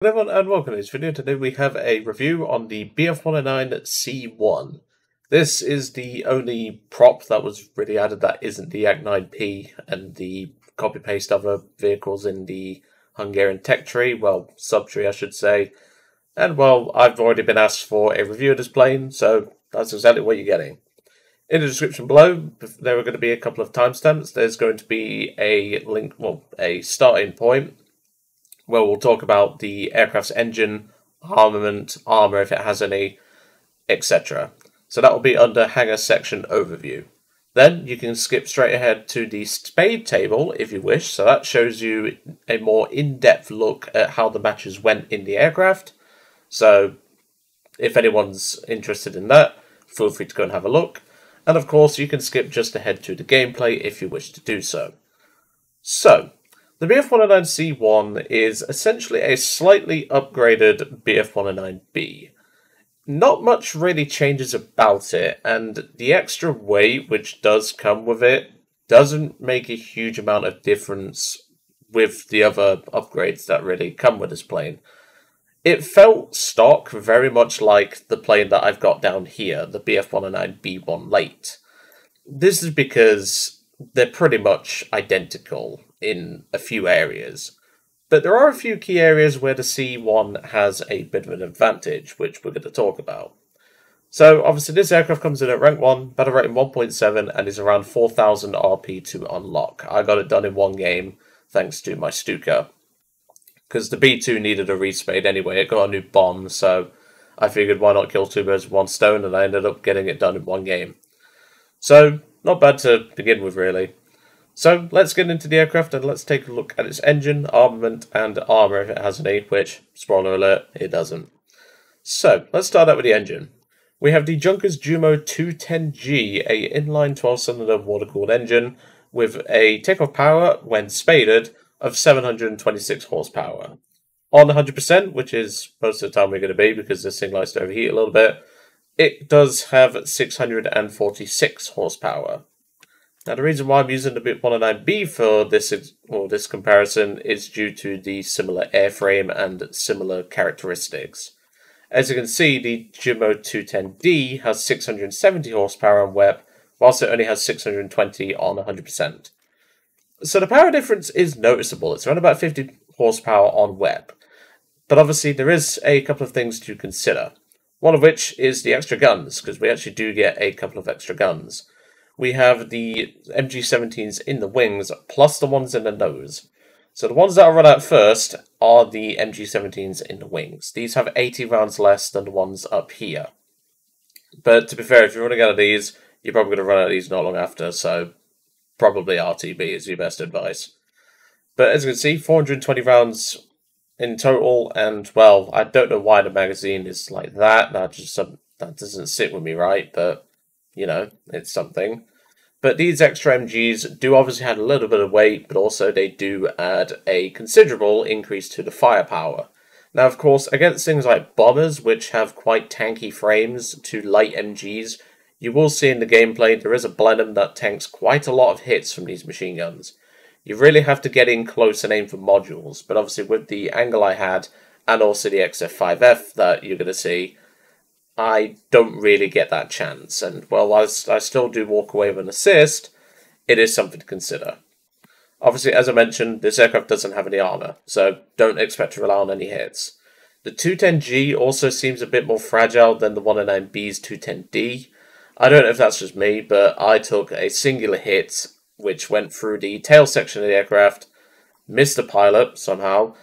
Hello everyone and welcome to this video. Today we have a review on the BF-109 C-1. This is the only prop that was really added that isn't the Ac-9P and the copy-paste other vehicles in the Hungarian tech tree, well, sub-tree I should say. And well, I've already been asked for a review of this plane, so that's exactly what you're getting. In the description below, there are going to be a couple of timestamps. There's going to be a link, well, a starting point where we'll talk about the aircraft's engine, armament, armor if it has any, etc. So that will be under Hangar section overview. Then you can skip straight ahead to the Spade Table if you wish, so that shows you a more in-depth look at how the matches went in the aircraft. So if anyone's interested in that, feel free to go and have a look. And of course you can skip just ahead to the gameplay if you wish to do so. So, the BF-109 C-1 is essentially a slightly upgraded BF-109B. Not much really changes about it, and the extra weight which does come with it doesn't make a huge amount of difference with the other upgrades that really come with this plane. It felt stock very much like the plane that I've got down here, the BF-109B1 Late. This is because they're pretty much identical in a few areas. But there are a few key areas where the C-1 has a bit of an advantage, which we're going to talk about. So, obviously this aircraft comes in at rank 1, battle rating 1.7, and is around 4,000 RP to unlock. I got it done in one game, thanks to my Stuka. Because the B2 needed a respade anyway, it got a new bomb, so I figured why not kill two birds with one stone, and I ended up getting it done in one game. So, not bad to begin with, really. So, let's get into the aircraft and let's take a look at its engine, armament, and armour if it has any, which, spoiler alert, it doesn't. So, let's start out with the engine. We have the Junkers Jumo 210G, a inline 12-cylinder water-cooled engine, with a takeoff power, when spaded, of 726 horsepower. On 100%, which is most of the time we're going to be because this thing likes to overheat a little bit, it does have 646 horsepower. Now, the reason why I'm using the BF-109B for this comparison is due to the similar airframe and similar characteristics. As you can see, the Jumo 210D has 670 horsepower on web, whilst it only has 620 on 100%. So the power difference is noticeable. It's around about 50 horsepower on web. But obviously there is a couple of things to consider. One of which is the extra guns, because we actually do get a couple of extra guns. We have the MG17s in the wings, plus the ones in the nose. So the ones that I'll run out first are the MG17s in the wings. These have 80 rounds less than the ones up here. But to be fair, if you're running out of these, you're probably going to run out of these not long after, so probably RTB is your best advice. But as you can see, 420 rounds in total, and well, I don't know why the magazine is like that. That doesn't sit with me right, but you know, it's something. But these extra MGs do obviously add a little bit of weight, but also they do add a considerable increase to the firepower. Now, of course, against things like bombers, which have quite tanky frames, to light MGs, you will see in the gameplay there is a Blenheim that tanks quite a lot of hits from these machine guns. You really have to get in close and aim for modules, but obviously with the angle I had, and also the XF5F that you're going to see, I don't really get that chance, and while I still do walk away with an assist, it is something to consider. Obviously, as I mentioned, this aircraft doesn't have any armour, so don't expect to rely on any hits. The 210G also seems a bit more fragile than the 109B's 210D. I don't know if that's just me, but I took a singular hit, which went through the tail section of the aircraft, missed the pilot somehow,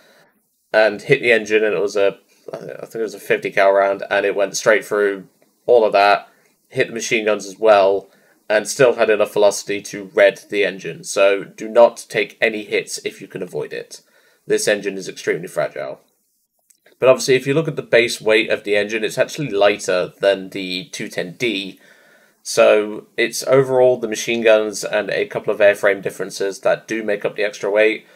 and hit the engine, and I think it was a 50 cal round, and it went straight through all of that, hit the machine guns as well, and still had enough velocity to red the engine. So do not take any hits if you can avoid it. This engine is extremely fragile. But obviously, if you look at the base weight of the engine, it's actually lighter than the 210D. So it's overall the machine guns and a couple of airframe differences that do make up the extra weight.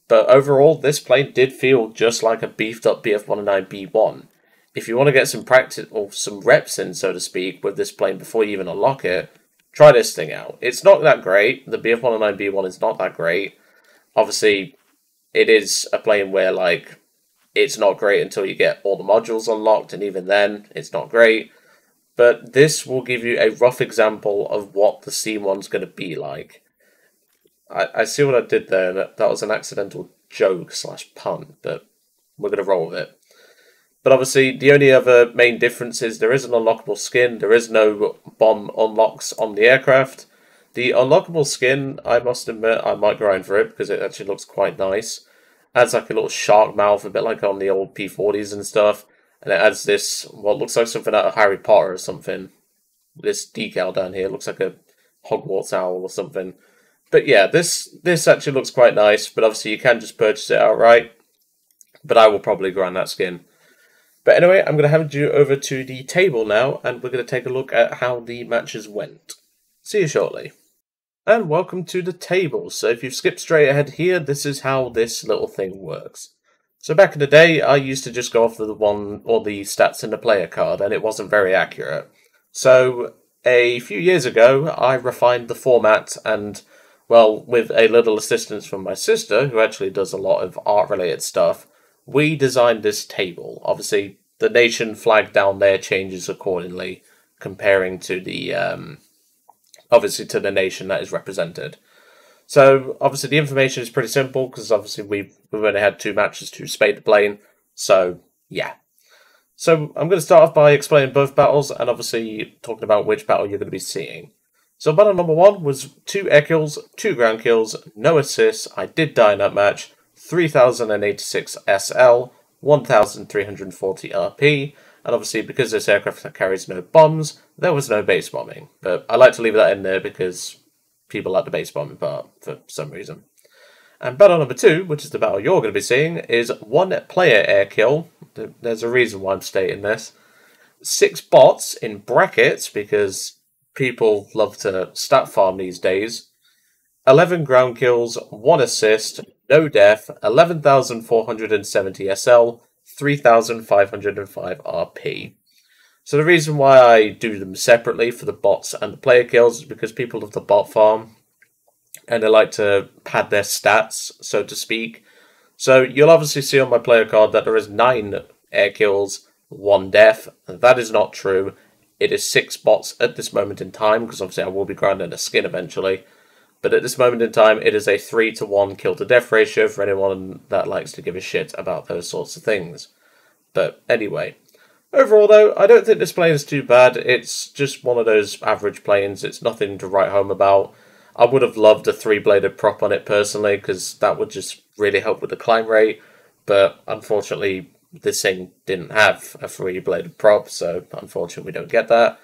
But overall, this plane did feel just like a beefed up BF-109B1. If you want to get some practice, or some reps in, so to speak, with this plane before you even unlock it, try this thing out. It's not that great. The BF-109B1 is not that great. Obviously, it is a plane where, like, it's not great until you get all the modules unlocked, and even then, it's not great. But this will give you a rough example of what the C1's going to be like. I see what I did there. That was an accidental joke / pun, but we're going to roll with it. But obviously, the only other main difference is there is an unlockable skin. There is no bomb unlocks on the aircraft. The unlockable skin, I must admit, I might grind for it because it actually looks quite nice. Adds like a little shark mouth, a bit like on the old P40s and stuff. And it adds this, what looks like something out of Harry Potter or something. This decal down here looks like a Hogwarts owl or something. But yeah, this actually looks quite nice, but obviously you can just purchase it outright. But I will probably grind that skin. But anyway, I'm going to hand you over to the table now, and we're going to take a look at how the matches went. See you shortly. And welcome to the table. So if you've skipped straight ahead here, this is how this little thing works. So back in the day, I used to just go off the one or the stats in the player card, and it wasn't very accurate. So a few years ago, I refined the format, and well, with a little assistance from my sister, who actually does a lot of art-related stuff, we designed this table. Obviously, the nation flag down there changes accordingly, comparing to the obviously to the nation that is represented. So, obviously, the information is pretty simple, because obviously we've only had 2 matches to spade the plane, so, yeah. So, I'm going to start off by explaining both battles, and obviously talking about which battle you're going to be seeing. So, battle number 1 was 2 air kills, 2 ground kills, no assists, I did die in that match, 3086 SL, 1340 RP, and obviously because this aircraft carries no bombs, there was no base bombing. But I like to leave that in there because people like the base bombing part for some reason. And battle number 2, which is the battle you're going to be seeing, is 1 player air kill. There's a reason why I'm stating this. 6 bots in brackets, because people love to stat farm these days. 11 ground kills, 1 assist, no death, 11,470 SL, 3,505 RP. So the reason why I do them separately for the bots and the player kills is because people love the bot farm, and they like to pad their stats, so to speak. So you'll obviously see on my player card that there is 9 air kills, 1 death. That is not true. It is 6 bots at this moment in time, because obviously I will be grinding a skin eventually. But at this moment in time, it is a 3-to-1 kill-to-death ratio for anyone that likes to give a shit about those sorts of things. But anyway, overall though, I don't think this plane is too bad. It's just one of those average planes. It's nothing to write home about. I would have loved a 3-bladed prop on it personally, because that would just really help with the climb rate. But unfortunately, this thing didn't have a 3-bladed prop, so unfortunately we don't get that.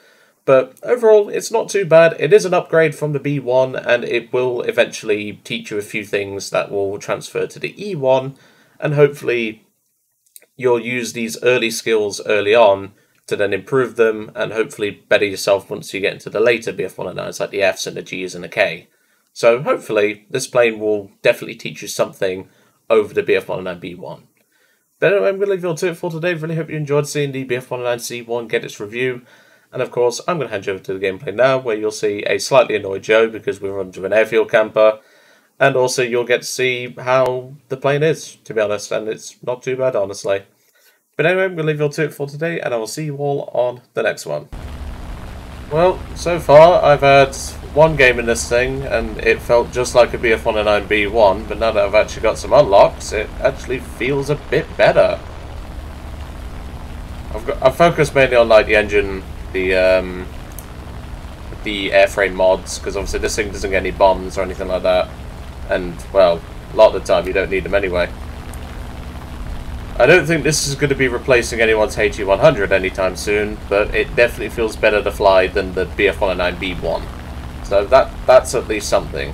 But overall, it's not too bad. It is an upgrade from the B1, and it will eventually teach you a few things that will transfer to the E1, and hopefully you'll use these early skills early on to then improve them, and hopefully better yourself once you get into the later BF-109s, like the Fs and the Gs and the K. So hopefully, this plane will definitely teach you something over the BF-109 B1. But anyway, I'm going to leave you all to it for today. Really hope you enjoyed seeing the BF-109 C1 get its review. And of course, I'm going to hand you over to the gameplay now, where you'll see a slightly annoyed Joe because we're under an airfield camper. And also, you'll get to see how the plane is, to be honest. And it's not too bad, honestly. But anyway, I'm going to leave you all to it for today, and I will see you all on the next one. Well, so far, I've had 1 game in this thing, and it felt just like a BF-109 B1. But now that I've actually got some unlocks, it actually feels a bit better. I've focused mainly on like the engine, the airframe mods, because obviously this thing doesn't get any bombs or anything like that, and well, a lot of the time you don't need them anyway. I don't think this is going to be replacing anyone's HE100 anytime soon, but it definitely feels better to fly than the BF-109 B1, so that's at least something.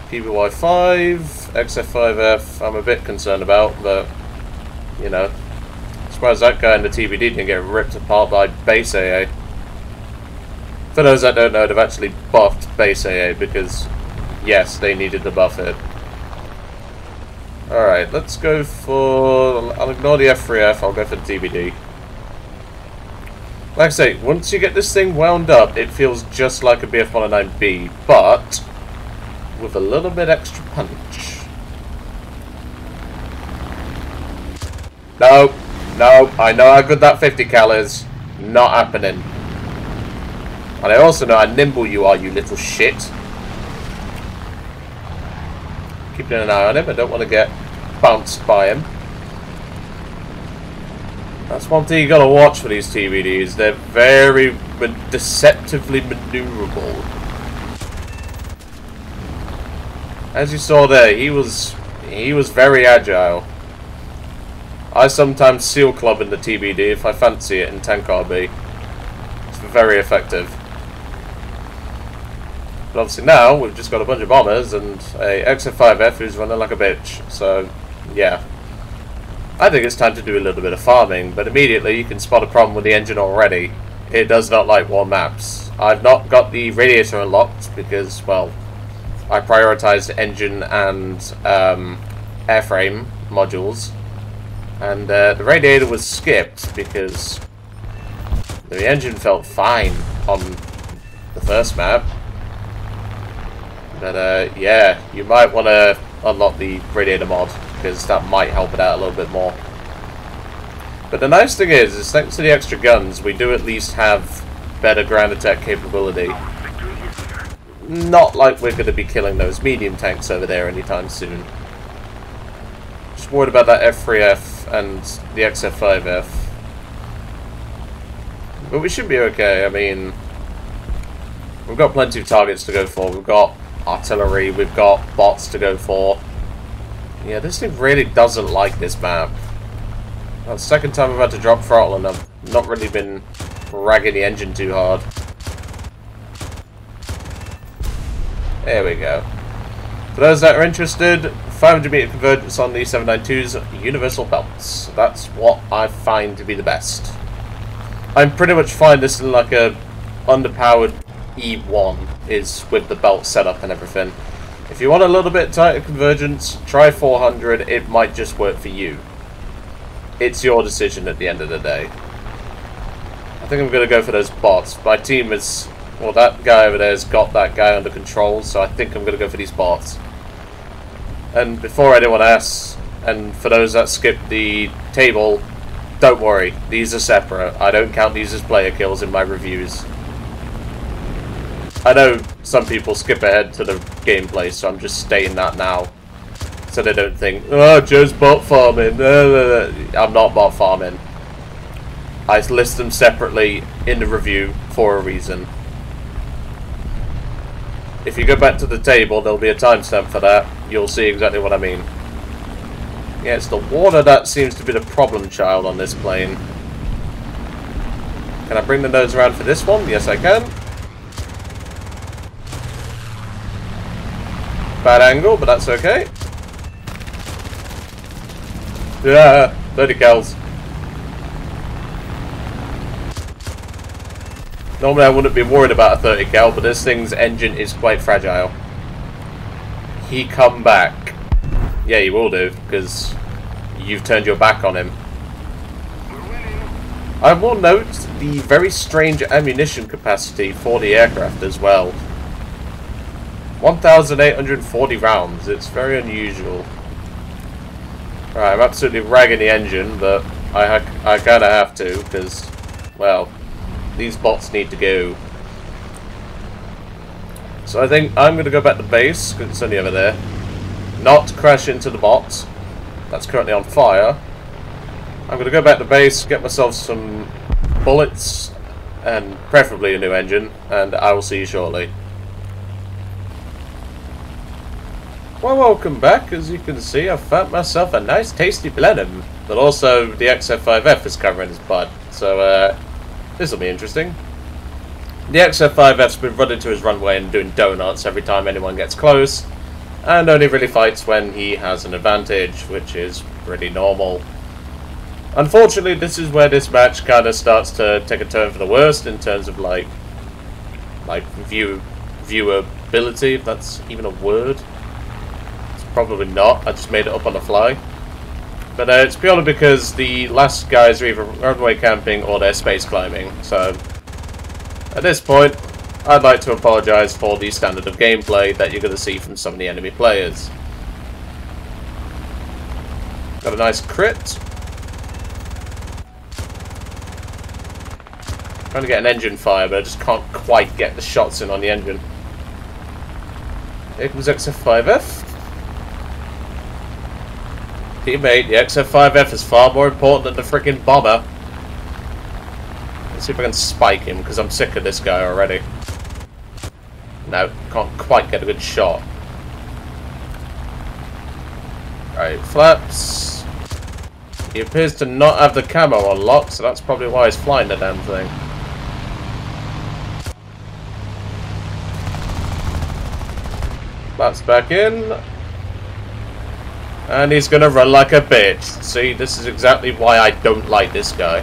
PBY5, XF5F, I'm a bit concerned about, but you know. As far as that guy in the TBD didn't get ripped apart by base AA. For those that don't know, they've actually buffed base AA because, yes, they needed to buff it. Alright, let's go for... I'll ignore the F3F, I'll go for the TBD. Like I say, once you get this thing wound up, it feels just like a BF-109B, but with a little bit extra punch. No, no, I know how good that 50 cal is. Not happening. And I also know how nimble you are, you little shit. Keeping an eye on him. I don't want to get bounced by him. That's one thing you gotta watch for these TVDs. They're very deceptively maneuverable. As you saw there, he was very agile. I sometimes seal club in the TBD if I fancy it in Tank RB. It's very effective. But obviously now, we've just got a bunch of bombers and a XF5F who's running like a bitch. So, yeah. I think it's time to do a little bit of farming, but immediately you can spot a problem with the engine already. It does not like warm maps. I've not got the radiator unlocked because, well, I prioritized engine and airframe modules. And the radiator was skipped because the engine felt fine on the first map. But yeah, you might want to unlock the radiator mod because that might help it out a little bit more. But the nice thing is thanks to the extra guns, we do at least have better ground attack capability. Not like we're going to be killing those medium tanks over there anytime soon. Just worried about that F3F and the XF5F. But we should be okay. I mean, we've got plenty of targets to go for. We've got artillery, we've got bots to go for. Yeah, this thing really doesn't like this map. That's the second time I've had to drop throttle and I've not really been ragging the engine too hard. There we go. For those that are interested, 500 meter convergence on the 792's universal belts. That's what I find to be the best. I'm pretty much fine this in like a underpowered E1 is with the belt setup and everything. If you want a little bit tighter convergence, try 400, it might just work for you. It's your decision at the end of the day. I think I'm going to go for those bots. My team is... well, that guy over there has got that guy under control, so I think I'm going to go for these bots. And before anyone asks, and for those that skip the table, don't worry, these are separate. I don't count these as player kills in my reviews. I know some people skip ahead to the gameplay, so I'm just stating that now. So they don't think, oh, Joe's bot farming. I'm not bot farming. I list them separately in the review for a reason. If you go back to the table, there'll be a timestamp for that. You'll see exactly what I mean. Yeah, it's the water that seems to be the problem child on this plane. Can I bring the nose around for this one? Yes, I can. Bad angle, but that's okay. Yeah, 30 cals. Normally I wouldn't be worried about a 30 cal, but this thing's engine is quite fragile. He come back. Yeah, he will do, because you've turned your back on him. I will note the very strange ammunition capacity for the aircraft as well. 1,840 rounds. It's very unusual. Right, I'm absolutely ragging the engine, but I kind of have to, because, well, these bots need to go. So I think I'm going to go back to base, because it's only over there. Not crash into the bot. That's currently on fire. I'm going to go back to base, get myself some bullets, and preferably a new engine, and I will see you shortly. Well, welcome back. As you can see, I've found myself a nice tasty plenum, but also the XF5F is covering his butt, so this will be interesting. The XF5F's been running to his runway and doing donuts every time anyone gets close, and only really fights when he has an advantage, which is pretty normal. Unfortunately, this is where this match kind of starts to take a turn for the worst in terms of like viewability, if that's even a word. Probably not, I just made it up on the fly. But it's purely because the last guys are either runway camping or they're space climbing. So, at this point, I'd like to apologise for the standard of gameplay that you're going to see from some of the enemy players. Got a nice crit. Trying to get an engine fire, but I just can't quite get the shots in on the engine. Here comes XF5F. Teammate, the XF5F is far more important than the freaking bomber. Let's see if I can spike him, because I'm sick of this guy already. No, can't quite get a good shot. Right, flaps. He appears to not have the camo unlocked, so that's probably why he's flying the damn thing. Flaps back in. And he's gonna run like a bitch. See, this is exactly why I don't like this guy.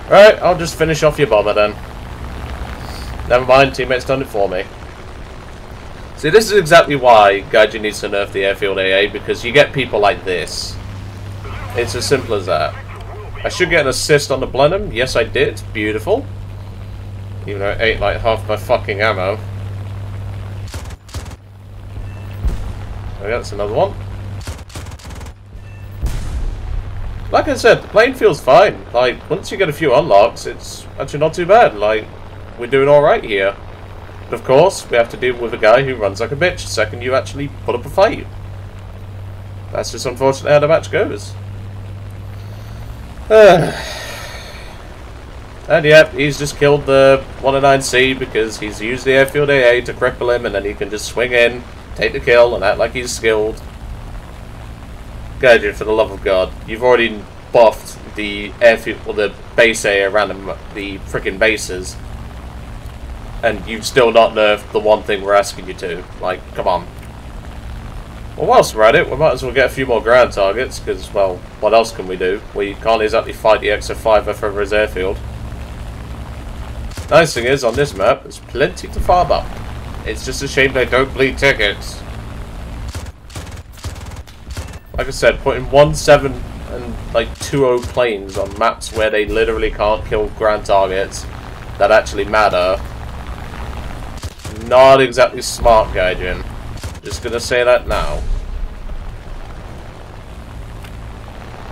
Alright, I'll just finish off your bomber then. Never mind, teammate's done it for me. See, this is exactly why Gaijin needs to nerf the airfield AA, because you get people like this. It's as simple as that. I should get an assist on the Blenheim. Yes, I did. Beautiful. Even though it ate like half my fucking ammo. Okay, that's another one. Like I said, the plane feels fine. Like, once you get a few unlocks, it's actually not too bad. Like, we're doing alright here. But of course, we have to deal with a guy who runs like a bitch the second you actually put up a fight. That's just unfortunately how the match goes. And yep, he's just killed the 109C because he's used the airfield AA to cripple him, and then he can just swing in, take the kill, and act like he's skilled. Gaijin, for the love of God, you've already buffed the airfield, or the base area around the freaking bases, and you've still not nerfed the one thing we're asking you to. Like, come on. Well, whilst we're at it, we might as well get a few more ground targets, because, well, what else can we do? We can't exactly fight the XF5F over his airfield. Nice thing is, on this map, there's plenty to farm up. It's just a shame they don't bleed tickets. Like I said, putting 1-7 and like 2-0 planes on maps where they literally can't kill ground targets that actually matter. Not exactly smart, Gaijin. Just gonna say that now.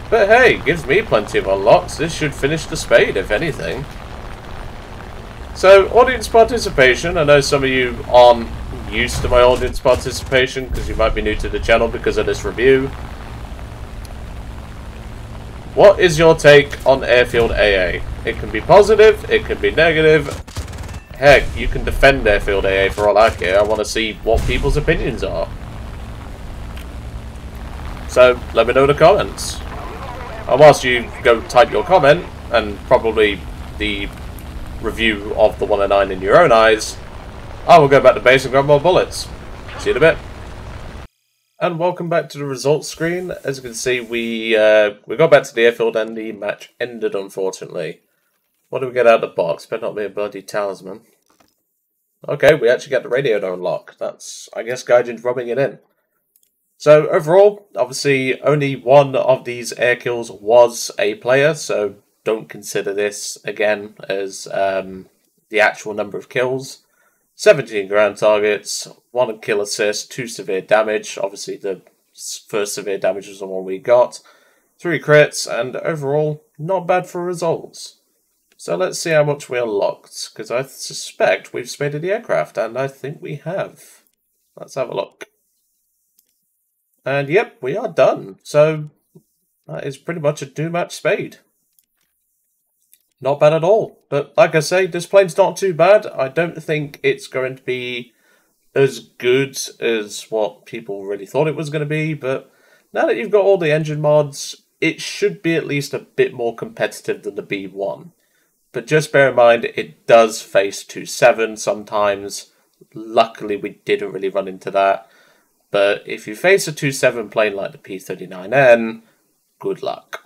But hey, gives me plenty of unlocks. This should finish the Spade, if anything. So, audience participation. I know some of you aren't used to my audience participation because you might be new to the channel because of this review. What is your take on airfield AA? It can be positive, it can be negative. Heck, you can defend airfield AA for all I care. I want to see what people's opinions are. So, let me know in the comments. And whilst you go type your comment, and probably the review of the 109 in your own eyes, I will go back to base and grab more bullets. See you in a bit. And welcome back to the results screen. As you can see, we got back to the airfield and the match ended, unfortunately. What do we get out of the box? Better not be a bloody talisman. Okay, we actually get the radio to unlock. That's, I guess, Gaijin's rubbing it in. So, overall, obviously, only one of these air kills was a player, so don't consider this, again, as the actual number of kills. 17 ground targets, 1 kill assist, 2 severe damage. Obviously, the first severe damage was the one we got. 3 crits, and overall, not bad for results. So let's see how much we unlocked, because I suspect we've spaded the aircraft, and I think we have. Let's have a look. And yep, we are done. So that is pretty much a 2-match Spade. Not bad at all. But like I say, this plane's not too bad. I don't think it's going to be as good as what people really thought it was going to be. But now that you've got all the engine mods, it should be at least a bit more competitive than the B1. But just bear in mind, it does face 2-7 sometimes. Luckily, we didn't really run into that. But if you face a 2-7 plane like the P-39N, good luck.